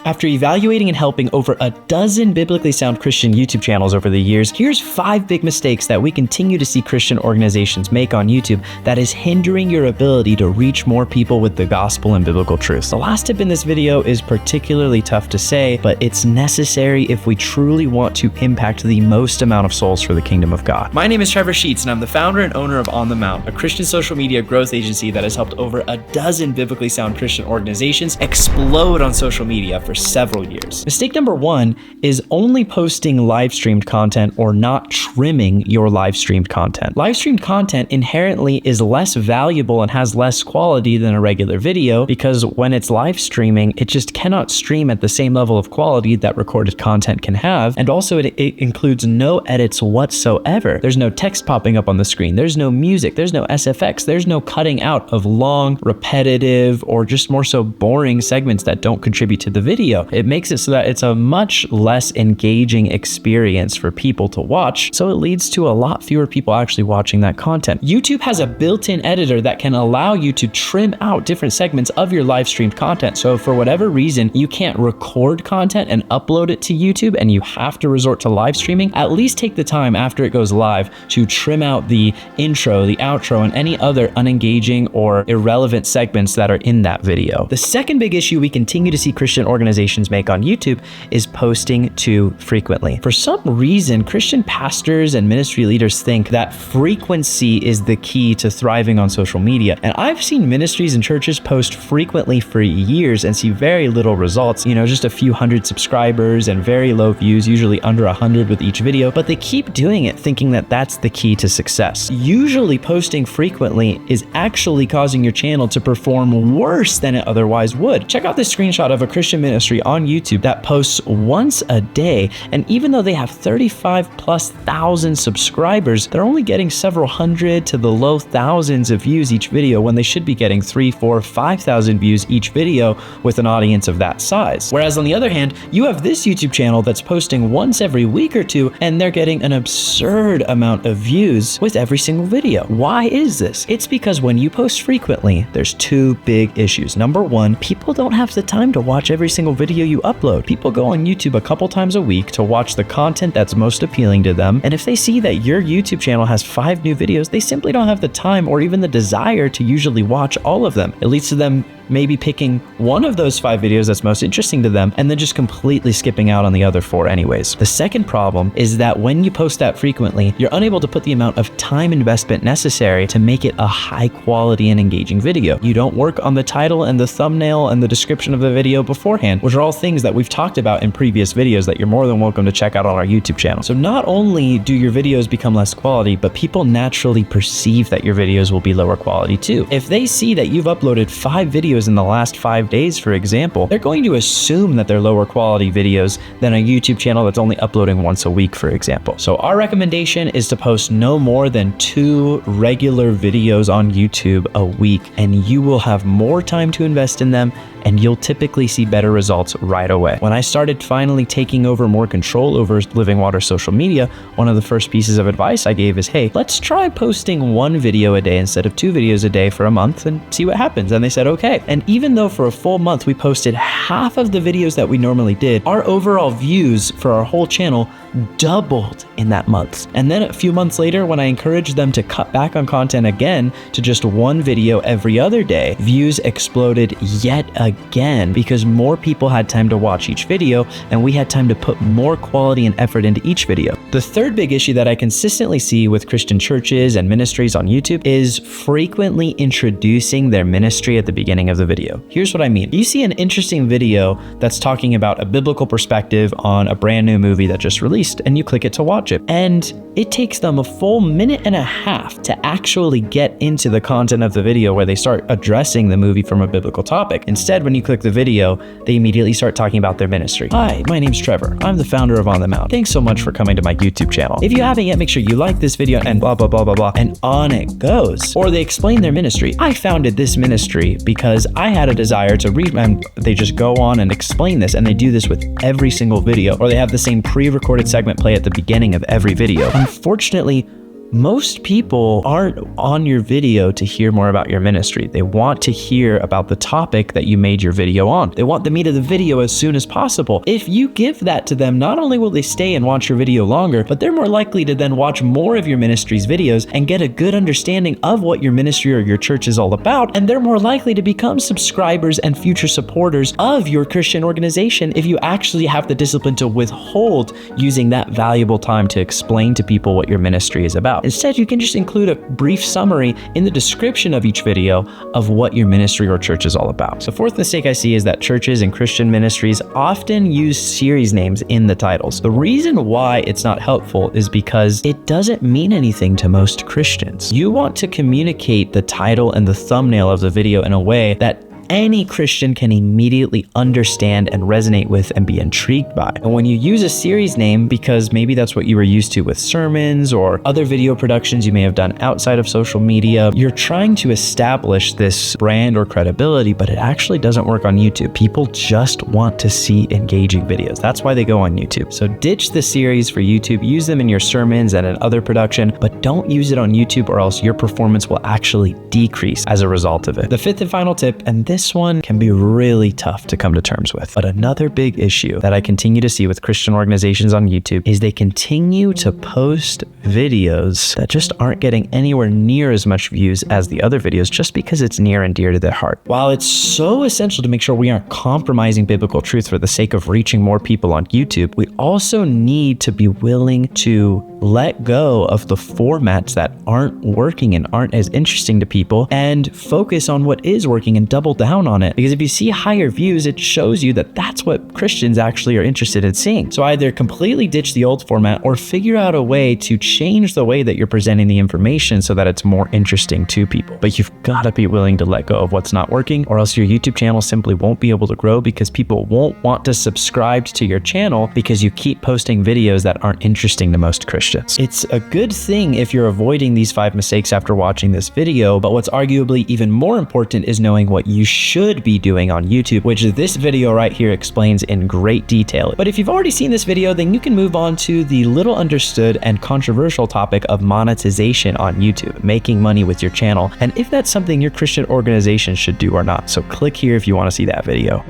After evaluating and helping over a dozen biblically sound Christian YouTube channels over the years, here's 5 big mistakes that we continue to see Christian organizations make on YouTube that is hindering your ability to reach more people with the gospel and biblical truth. The last tip in this video is particularly tough to say, but it's necessary if we truly want to impact the most amount of souls for the kingdom of God. My name is Trevor Sheets, and I'm the founder and owner of On the Mount, a Christian social media growth agency that has helped over a dozen biblically sound Christian organizations explode on social media for several years. Mistake number 1 is only posting live streamed content or not trimming your live streamed content. Live streamed content inherently is less valuable and has less quality than a regular video because when it's live streaming, it just cannot stream at the same level of quality that recorded content can have. And also it includes no edits whatsoever. There's no text popping up on the screen. There's no music. There's no SFX. There's no cutting out of long, repetitive, or just more so boring segments that don't contribute to the video. It makes it so that it's a much less engaging experience for people to watch, so it leads to a lot fewer people actually watching that content. YouTube has a built-in editor that can allow you to trim out different segments of your live streamed content. So if for whatever reason you can't record content and upload it to YouTube and you have to resort to live streaming, at least take the time after it goes live to trim out the intro, the outro, and any other unengaging or irrelevant segments that are in that video. The second big issue we continue to see Christian organizations make on YouTube is posting too frequently. For some reason, Christian pastors and ministry leaders think that frequency is the key to thriving on social media. And I've seen ministries and churches post frequently for years and see very little results, just a few hundred subscribers and very low views, usually under 100 with each video, but they keep doing it thinking that that's the key to success. Usually posting frequently is actually causing your channel to perform worse than it otherwise would. Check out this screenshot of a Christian ministry on YouTube that posts once a day, and even though they have 35,000+ subscribers, they're only getting several hundred to the low thousands of views each video when they should be getting 3,000, 4,000, 5,000 views each video with an audience of that size. Whereas on the other hand, you have this YouTube channel that's posting once every week or two, and they're getting an absurd amount of views with every single video. Why is this? It's because when you post frequently, there's 2 big issues. Number 1, people don't have the time to watch every single video you upload. People go on YouTube a couple times a week to watch the content that's most appealing to them, and if they see that your YouTube channel has 5 new videos, they simply don't have the time or even the desire to usually watch all of them. It leads to them maybe picking one of those 5 videos that's most interesting to them and then just completely skipping out on the other 4 anyways. The second problem is that when you post that frequently, you're unable to put the amount of time investment necessary to make it a high quality and engaging video. You don't work on the title and the thumbnail and the description of the video beforehand, which are all things that we've talked about in previous videos that you're more than welcome to check out on our YouTube channel. So not only do your videos become less quality, but people naturally perceive that your videos will be lower quality too. If they see that you've uploaded 5 videos in the last 5 days, for example, they're going to assume that they're lower quality videos than a YouTube channel that's only uploading once a week, for example. So our recommendation is to post no more than 2 regular videos on YouTube a week, and you will have more time to invest in them, and you'll typically see better results right away. When I started finally taking over more control over Living Water social media, one of the first pieces of advice I gave is, hey, let's try posting 1 video a day instead of 2 videos a day for a month and see what happens. And they said, okay. And even though for a full month we posted half of the videos that we normally did, our overall views for our whole channel doubled in that month. And then a few months later, when I encouraged them to cut back on content again to just 1 video every other day, views exploded yet again because more people had time to watch each video and we had time to put more quality and effort into each video. The third big issue that I consistently see with Christian churches and ministries on YouTube is frequently introducing their ministry at the beginning of the video. Here's what I mean. You see an interesting video that's talking about a biblical perspective on a brand new movie that just released, and you click it to watch it. And it takes them a full 1.5 minutes to actually get into the content of the video where they start addressing the movie from a biblical topic. Instead, when you click the video, they immediately start talking about their ministry. Hi, my name's Trevor. I'm the founder of On the Mount. Thanks so much for coming to my YouTube channel. If you haven't yet, make sure you like this video and blah, blah, blah, blah, blah, and on it goes. Or they explain their ministry. I founded this ministry because I had a desire to read, and they just go on and explain this, and they do this with every single video. Or they have the same pre-recorded segment play at the beginning of every video. Unfortunately, most people aren't on your video to hear more about your ministry. They want to hear about the topic that you made your video on. They want the meat of the video as soon as possible. If you give that to them, not only will they stay and watch your video longer, but they're more likely to then watch more of your ministry's videos and get a good understanding of what your ministry or your church is all about. And they're more likely to become subscribers and future supporters of your Christian organization if you actually have the discipline to withhold using that valuable time to explain to people what your ministry is about. Instead, you can just include a brief summary in the description of each video of what your ministry or church is all about. The fourth mistake I see is that churches and Christian ministries often use series names in the titles. The reason why it's not helpful is because it doesn't mean anything to most Christians. You want to communicate the title and the thumbnail of the video in a way that any Christian can immediately understand and resonate with and be intrigued by. And when you use a series name, because maybe that's what you were used to with sermons or other video productions you may have done outside of social media, you're trying to establish this brand or credibility, but it actually doesn't work on YouTube. People just want to see engaging videos. That's why they go on YouTube. So ditch the series for YouTube, use them in your sermons and in other production, but don't use it on YouTube or else your performance will actually decrease as a result of it. The fifth and final tip, and this one can be really tough to come to terms with, but another big issue that I continue to see with Christian organizations on YouTube is they continue to post videos that just aren't getting anywhere near as much views as the other videos just because it's near and dear to their heart. While it's so essential to make sure we aren't compromising biblical truth for the sake of reaching more people on YouTube, we also need to be willing to let go of the formats that aren't working and aren't as interesting to people and focus on what is working and double down on it. Because if you see higher views, it shows you that that's what Christians actually are interested in seeing. So either completely ditch the old format or figure out a way to change the way that you're presenting the information so that it's more interesting to people. But you've got to be willing to let go of what's not working, or else your YouTube channel simply won't be able to grow because people won't want to subscribe to your channel because you keep posting videos that aren't interesting to most Christians. It's a good thing if you're avoiding these 5 mistakes after watching this video, but what's arguably even more important is knowing what you should be doing on YouTube, which this video right here explains in great detail. But if you've already seen this video, then you can move on to the little understood and controversial topic of monetization on YouTube, making money with your channel, and if that's something your Christian organization should do or not. So click here if you want to see that video.